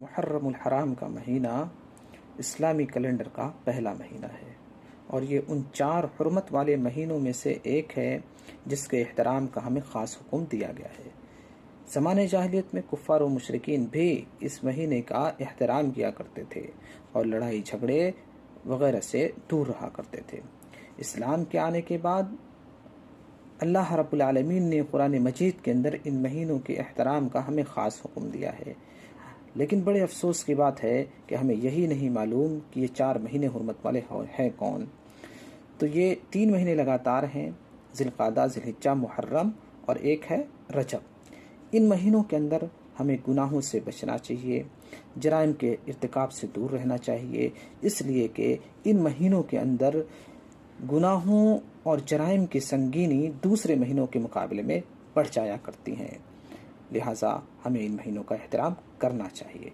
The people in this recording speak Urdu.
محرم الحرام کا مہینہ اسلامی کیلنڈر کا پہلا مہینہ ہے اور یہ ان 4 حرمت والے مہینوں میں سے ایک ہے جس کے احترام کا ہمیں خاص حکم دیا گیا ہے۔ زمانہ جاہلیت میں کفار و مشرکین بھی اس مہینے کا احترام کیا کرتے تھے اور لڑائی جھگڑے وغیرہ سے دور رہا کرتے تھے۔ اسلام کے آنے کے بعد اللہ رب العالمین نے قرآن مجید کے اندر ان مہینوں کے احترام کا ہمیں خاص حکم دیا ہے، لیکن بڑے افسوس کی بات ہے کہ ہمیں یہی نہیں معلوم کہ یہ 4 مہینے حرمت والے ہیں کون۔ تو یہ 3 مہینے لگاتار ہیں، ذی القعدہ، ذی الحجہ، محرم اور ایک ہے رجب۔ ان مہینوں کے اندر ہمیں گناہوں سے بچنا چاہیے، جرائم کے ارتکاب سے دور رہنا چاہیے، اس لیے کہ ان مہینوں کے اندر گناہوں اور جرائم کی سنگینی دوسرے مہینوں کے مقابلے میں بڑھ جایا کرتی ہیں، لہٰذا ہمیں ان مہینوں کا احترام کرنا چاہیے۔